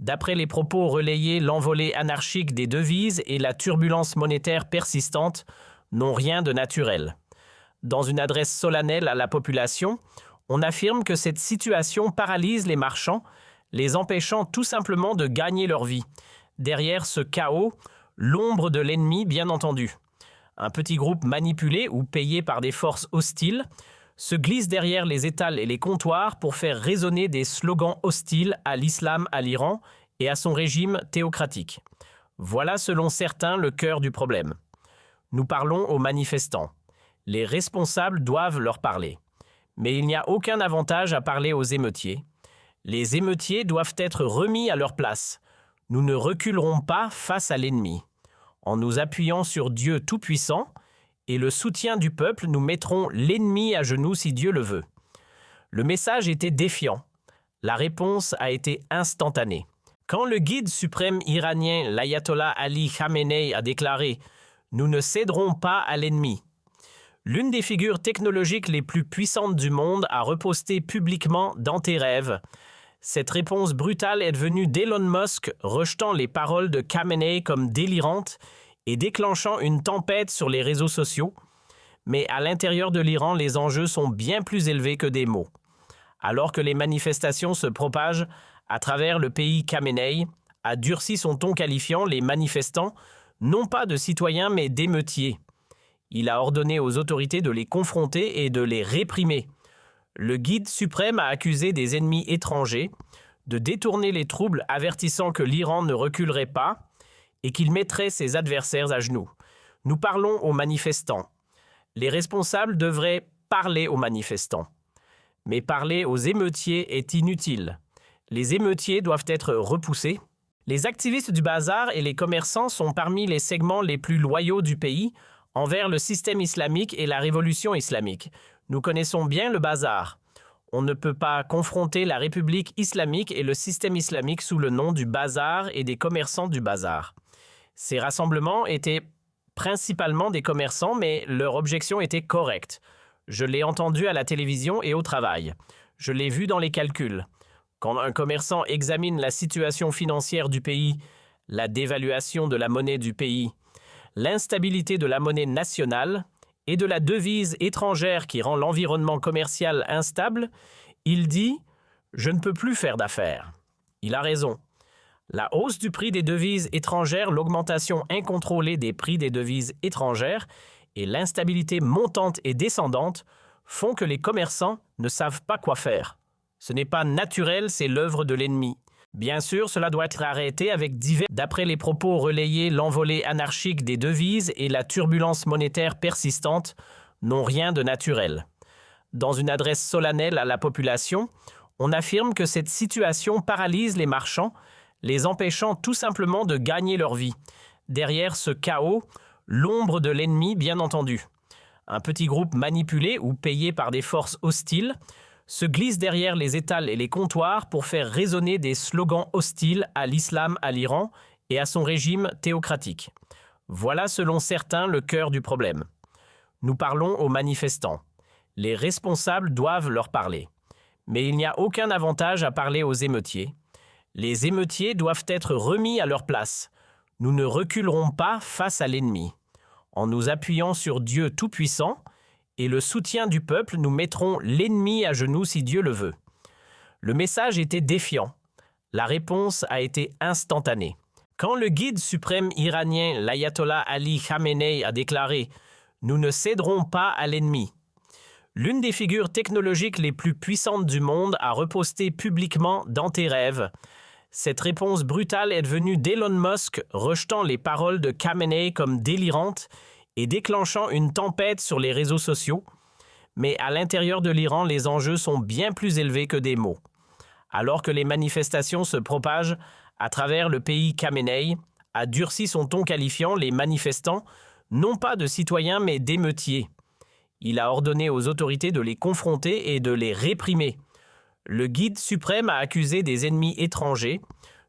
D'après les propos relayés, l'envolée anarchique des devises et la turbulence monétaire persistante n'ont rien de naturel. Dans une adresse solennelle à la population, on affirme que cette situation paralyse les marchands, les empêchant tout simplement de gagner leur vie. Derrière ce chaos, l'ombre de l'ennemi, bien entendu. Un petit groupe manipulé ou payé par des forces hostiles se glisse derrière les étals et les comptoirs pour faire résonner des slogans hostiles à l'islam, à l'Iran et à son régime théocratique. Voilà selon certains le cœur du problème. Nous parlons aux manifestants. Les responsables doivent leur parler. Mais il n'y a aucun avantage à parler aux émeutiers. Les émeutiers doivent être remis à leur place. Nous ne reculerons pas face à l'ennemi. En nous appuyant sur Dieu Tout-Puissant et le soutien du peuple, nous mettrons l'ennemi à genoux si Dieu le veut. Le message était défiant. La réponse a été instantanée. Quand le guide suprême iranien, l'ayatollah Ali Khamenei, a déclaré « Nous ne céderons pas à l'ennemi », l'une des figures technologiques les plus puissantes du monde a reposté publiquement « Dans tes rêves ». Cette réponse brutale est venue d'Elon Musk, rejetant les paroles de Khamenei comme délirantes et déclenchant une tempête sur les réseaux sociaux. Mais à l'intérieur de l'Iran, les enjeux sont bien plus élevés que des mots. Alors que les manifestations se propagent à travers le pays, Khamenei a durci son ton qualifiant les manifestants, non pas de citoyens mais d'émeutiers. Il a ordonné aux autorités de les confronter et de les réprimer. Le guide suprême a accusé des ennemis étrangers de détourner les troubles, avertissant que l'Iran ne reculerait pas et qu'il mettrait ses adversaires à genoux. Nous parlons aux manifestants. Les responsables devraient parler aux manifestants. Mais parler aux émeutiers est inutile. Les émeutiers doivent être repoussés. Les activistes du bazar et les commerçants sont parmi les segments les plus loyaux du pays envers le système islamique et la révolution islamique. Nous connaissons bien le bazar. On ne peut pas confronter la République islamique et le système islamique sous le nom du bazar et des commerçants du bazar. Ces rassemblements étaient principalement des commerçants, mais leur objection était correcte. Je l'ai entendu à la télévision et au travail. Je l'ai vu dans les calculs. Quand un commerçant examine la situation financière du pays, la dévaluation de la monnaie du pays, l'instabilité de la monnaie nationale et de la devise étrangère qui rend l'environnement commercial instable, il dit « Je ne peux plus faire d'affaires ». Il a raison. La hausse du prix des devises étrangères, l'augmentation incontrôlée des prix des devises étrangères et l'instabilité montante et descendante font que les commerçants ne savent pas quoi faire. Ce n'est pas naturel, c'est l'œuvre de l'ennemi. Bien sûr, cela doit être arrêté avec divers... D'après les propos relayés, l'envolée anarchique des devises et la turbulence monétaire persistante n'ont rien de naturel. Dans une adresse solennelle à la population, on affirme que cette situation paralyse les marchands, les empêchant tout simplement de gagner leur vie. Derrière ce chaos, l'ombre de l'ennemi, bien entendu. Un petit groupe manipulé ou payé par des forces hostiles se glisse derrière les étals et les comptoirs pour faire résonner des slogans hostiles à l'islam, à l'Iran et à son régime théocratique. Voilà selon certains le cœur du problème. Nous parlons aux manifestants. Les responsables doivent leur parler. Mais il n'y a aucun avantage à parler aux émeutiers. Les émeutiers doivent être remis à leur place. Nous ne reculerons pas face à l'ennemi. En nous appuyant sur Dieu Tout-Puissant et le soutien du peuple, nous mettrons l'ennemi à genoux si Dieu le veut. Le message était défiant. La réponse a été instantanée. Quand le guide suprême iranien, l'ayatollah Ali Khamenei, a déclaré « Nous ne céderons pas à l'ennemi », l'une des figures technologiques les plus puissantes du monde a reposté publiquement « Dans tes rêves ». Cette réponse brutale est venue d'Elon Musk, rejetant les paroles de Khamenei comme délirantes et déclenchant une tempête sur les réseaux sociaux. Mais à l'intérieur de l'Iran, les enjeux sont bien plus élevés que des mots. Alors que les manifestations se propagent à travers le pays, Khamenei a durci son ton qualifiant les manifestants, non pas de citoyens mais d'émeutiers. Il a ordonné aux autorités de les confronter et de les réprimer. Le guide suprême a accusé des ennemis étrangers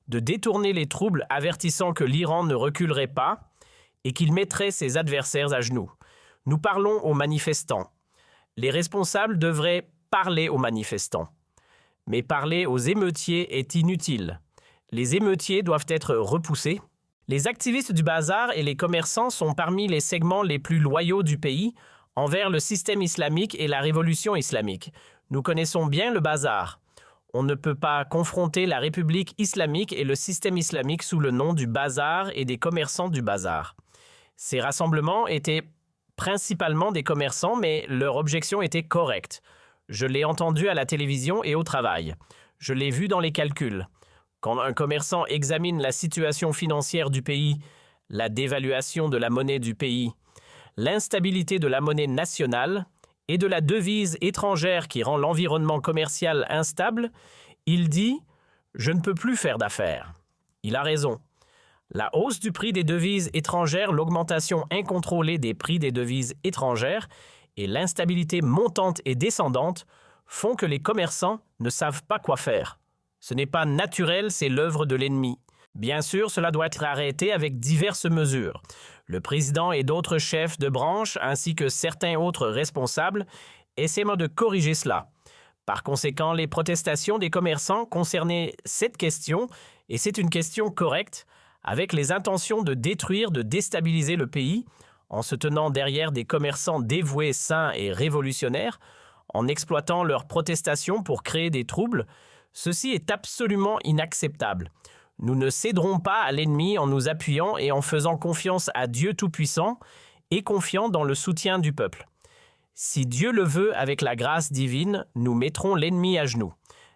de détourner les troubles, avertissant que l'Iran ne reculerait pas et qu'il mettrait ses adversaires à genoux. Nous parlons aux manifestants. Les responsables devraient parler aux manifestants. Mais parler aux émeutiers est inutile. Les émeutiers doivent être repoussés. Les activistes du bazar et les commerçants sont parmi les segments les plus loyaux du pays envers le système islamique et la révolution islamique. Nous connaissons bien le bazar. On ne peut pas confronter la République islamique et le système islamique sous le nom du bazar et des commerçants du bazar. Ces rassemblements étaient principalement des commerçants, mais leur objection était correcte. Je l'ai entendu à la télévision et au travail. Je l'ai vu dans les calculs. Quand un commerçant examine la situation financière du pays, la dévaluation de la monnaie du pays, l'instabilité de la monnaie nationale et de la devise étrangère qui rend l'environnement commercial instable, il dit « Je ne peux plus faire d'affaires ». Il a raison. La hausse du prix des devises étrangères, l'augmentation incontrôlée des prix des devises étrangères et l'instabilité montante et descendante font que les commerçants ne savent pas quoi faire. Ce n'est pas naturel, c'est l'œuvre de l'ennemi. Bien sûr, cela doit être arrêté avec diverses mesures. Le président et d'autres chefs de branche, ainsi que certains autres responsables, essaient de corriger cela. Par conséquent, les protestations des commerçants concernaient cette question, et c'est une question correcte, avec les intentions de détruire, de déstabiliser le pays, en se tenant derrière des commerçants dévoués, saints et révolutionnaires, en exploitant leurs protestations pour créer des troubles. Ceci est absolument inacceptable. Nous ne céderons pas à l'ennemi en nous appuyant et en faisant confiance à Dieu Tout-Puissant et confiant dans le soutien du peuple. Si Dieu le veut, avec la grâce divine, nous mettrons l'ennemi à genoux.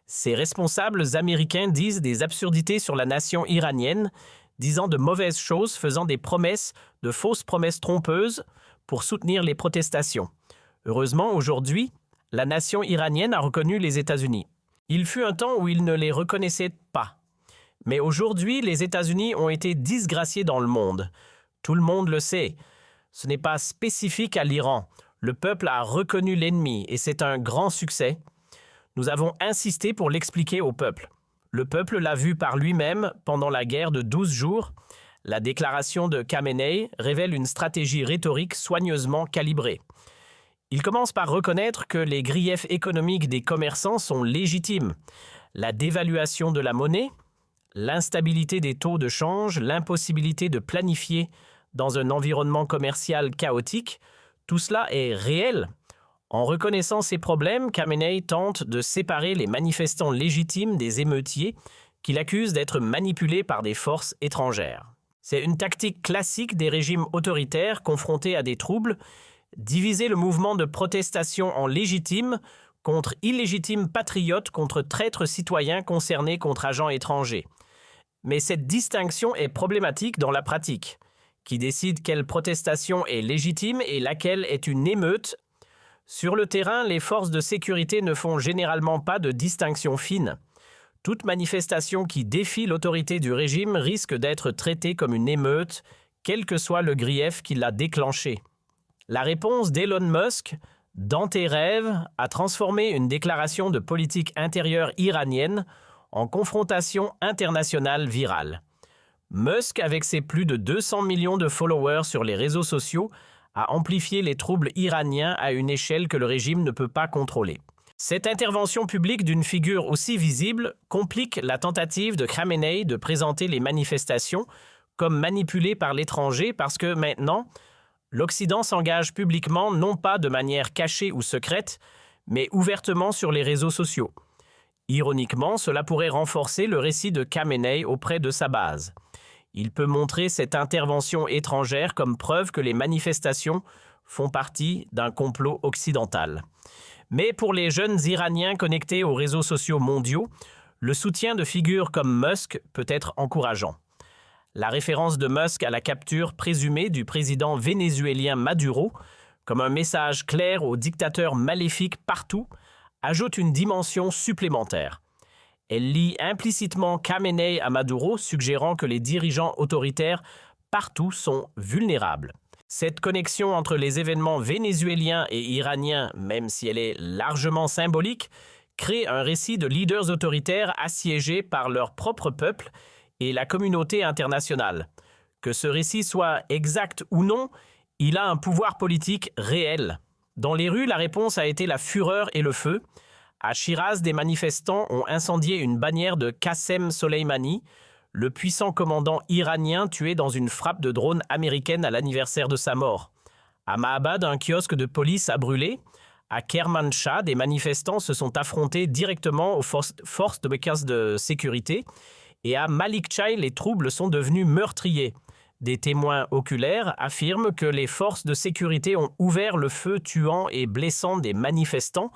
Ces responsables américains disent des absurdités sur la nation iranienne, disant de mauvaises choses, faisant des promesses, de fausses promesses trompeuses pour soutenir les protestations. Heureusement, aujourd'hui, la nation iranienne a reconnu les États-Unis. Il fut un temps où ils ne les reconnaissaient pas. Mais aujourd'hui, les États-Unis ont été disgraciés dans le monde. Tout le monde le sait. Ce n'est pas spécifique à l'Iran. Le peuple a reconnu l'ennemi et c'est un grand succès. Nous avons insisté pour l'expliquer au peuple. Le peuple l'a vu par lui-même pendant la guerre de 12 jours. La déclaration de Khamenei révèle une stratégie rhétorique soigneusement calibrée. Il commence par reconnaître que les griefs économiques des commerçants sont légitimes. La dévaluation de la monnaie, l'instabilité des taux de change, l'impossibilité de planifier dans un environnement commercial chaotique, tout cela est réel. En reconnaissant ces problèmes, Khamenei tente de séparer les manifestants légitimes des émeutiers qu'il accuse d'être manipulés par des forces étrangères. C'est une tactique classique des régimes autoritaires confrontés à des troubles, diviser le mouvement de protestation en légitimes contre illégitimes patriotes contre traîtres citoyens concernés contre agents étrangers. Mais cette distinction est problématique dans la pratique. Qui décide quelle protestation est légitime et laquelle est une émeute? Sur le terrain, les forces de sécurité ne font généralement pas de distinction fine. Toute manifestation qui défie l'autorité du régime risque d'être traitée comme une émeute, quel que soit le grief qui l'a déclenchée. La réponse d'Elon Musk, dans tes rêves, a transformé une déclaration de politique intérieure iranienne en confrontation internationale virale. Musk, avec ses plus de 200 millions de followers sur les réseaux sociaux, a amplifié les troubles iraniens à une échelle que le régime ne peut pas contrôler. Cette intervention publique d'une figure aussi visible complique la tentative de Khamenei de présenter les manifestations comme manipulées par l'étranger parce que maintenant, l'Occident s'engage publiquement non pas de manière cachée ou secrète, mais ouvertement sur les réseaux sociaux. Ironiquement, cela pourrait renforcer le récit de Khamenei auprès de sa base. Il peut montrer cette intervention étrangère comme preuve que les manifestations font partie d'un complot occidental. Mais pour les jeunes Iraniens connectés aux réseaux sociaux mondiaux, le soutien de figures comme Musk peut être encourageant. La référence de Musk à la capture présumée du président vénézuélien Maduro, comme un message clair aux dictateurs maléfiques partout, ajoute une dimension supplémentaire. Elle lie implicitement Khamenei à Maduro, suggérant que les dirigeants autoritaires partout sont vulnérables. Cette connexion entre les événements vénézuéliens et iraniens, même si elle est largement symbolique, crée un récit de leaders autoritaires assiégés par leur propre peuple et la communauté internationale. Que ce récit soit exact ou non, il a un pouvoir politique réel. Dans les rues, la réponse a été la fureur et le feu. À Shiraz, des manifestants ont incendié une bannière de Qassem Soleimani, le puissant commandant iranien tué dans une frappe de drone américaine à l'anniversaire de sa mort. À Mahabad, un kiosque de police a brûlé. À Kermanshah, des manifestants se sont affrontés directement aux forces de sécurité. Et à Malikchai, les troubles sont devenus meurtriers. Des témoins oculaires affirment que les forces de sécurité ont ouvert le feu tuant et blessant des manifestants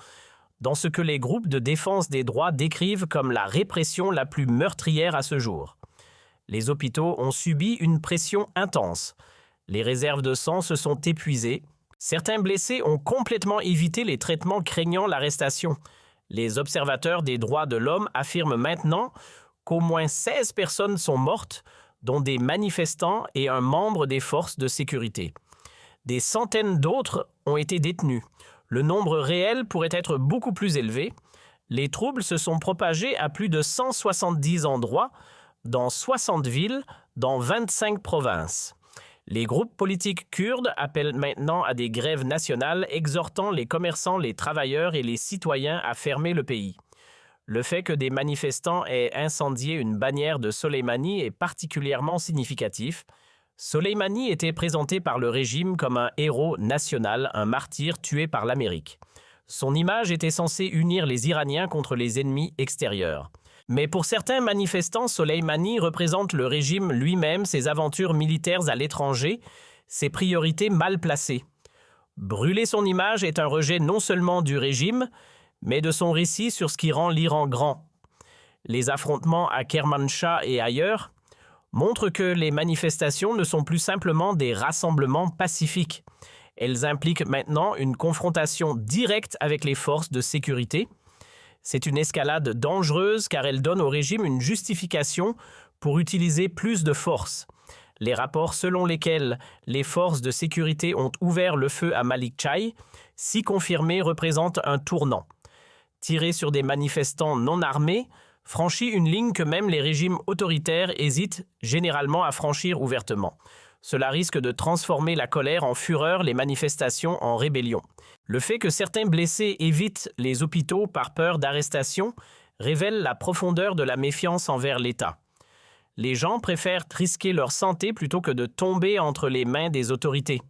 dans ce que les groupes de défense des droits décrivent comme la répression la plus meurtrière à ce jour. Les hôpitaux ont subi une pression intense. Les réserves de sang se sont épuisées. Certains blessés ont complètement évité les traitements craignant l'arrestation. Les observateurs des droits de l'homme affirment maintenant qu'au moins 16 personnes sont mortes, dont des manifestants et un membre des forces de sécurité. Des centaines d'autres ont été détenus. Le nombre réel pourrait être beaucoup plus élevé. Les troubles se sont propagés à plus de 170 endroits, dans 60 villes, dans 25 provinces. Les groupes politiques kurdes appellent maintenant à des grèves nationales, exhortant les commerçants, les travailleurs et les citoyens à fermer le pays. Le fait que des manifestants aient incendié une bannière de Soleimani est particulièrement significatif. Soleimani était présenté par le régime comme un héros national, un martyr tué par l'Amérique. Son image était censée unir les Iraniens contre les ennemis extérieurs. Mais pour certains manifestants, Soleimani représente le régime lui-même, ses aventures militaires à l'étranger, ses priorités mal placées. Brûler son image est un rejet non seulement du régime, mais de son récit sur ce qui rend l'Iran grand. Les affrontements à Kermanshah et ailleurs montrent que les manifestations ne sont plus simplement des rassemblements pacifiques. Elles impliquent maintenant une confrontation directe avec les forces de sécurité. C'est une escalade dangereuse car elle donne au régime une justification pour utiliser plus de force. Les rapports selon lesquels les forces de sécurité ont ouvert le feu à Malikchai, si confirmés, représentent un tournant. Tirer sur des manifestants non armés franchit une ligne que même les régimes autoritaires hésitent généralement à franchir ouvertement. Cela risque de transformer la colère en fureur, les manifestations en rébellion. Le fait que certains blessés évitent les hôpitaux par peur d'arrestation révèle la profondeur de la méfiance envers l'État. Les gens préfèrent risquer leur santé plutôt que de tomber entre les mains des autorités.